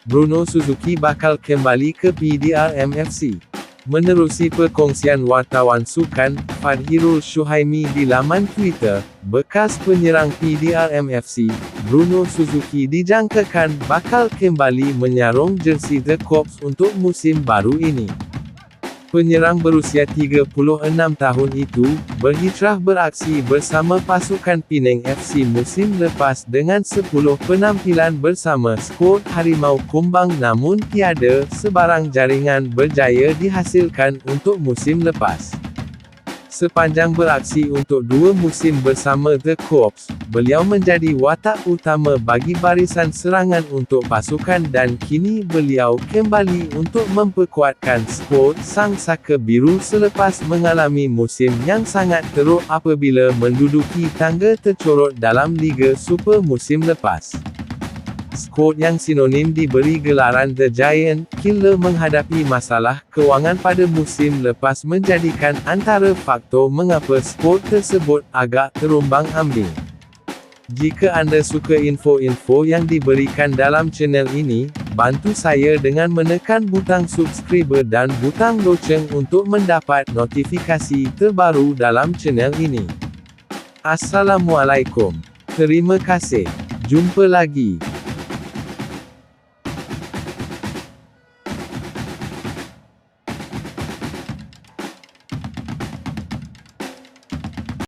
Bruno Suzuki bakal kembali ke PDRM FC. Menerusi perkongsian wartawan sukan, Fadhirul Shuhaimi di laman Twitter, bekas penyerang PDRM FC, Bruno Suzuki dijangkakan bakal kembali menyarung jersey The Corps untuk musim baru ini. Penyerang berusia 36 tahun itu, berhijrah beraksi bersama pasukan Penang FC musim lepas dengan 10 penampilan bersama skuad Harimau Kumbang, namun tiada sebarang jaringan berjaya dihasilkan untuk musim lepas. Sepanjang beraksi untuk 2 musim bersama The Corps, beliau menjadi watak utama bagi barisan serangan untuk pasukan dan kini beliau kembali untuk memperkuatkan skuad Sang Saka Biru selepas mengalami musim yang sangat teruk apabila menduduki tangga tercorot dalam Liga Super musim lepas. Skuad yang sinonim diberi gelaran The Giant Killer menghadapi masalah kewangan pada musim lepas menjadikan antara faktor mengapa skuad tersebut agak terombang-ambing. Jika anda suka info-info yang diberikan dalam channel ini, bantu saya dengan menekan butang subscribe dan butang loceng untuk mendapat notifikasi terbaru dalam channel ini. Assalamualaikum. Terima kasih. Jumpa lagi.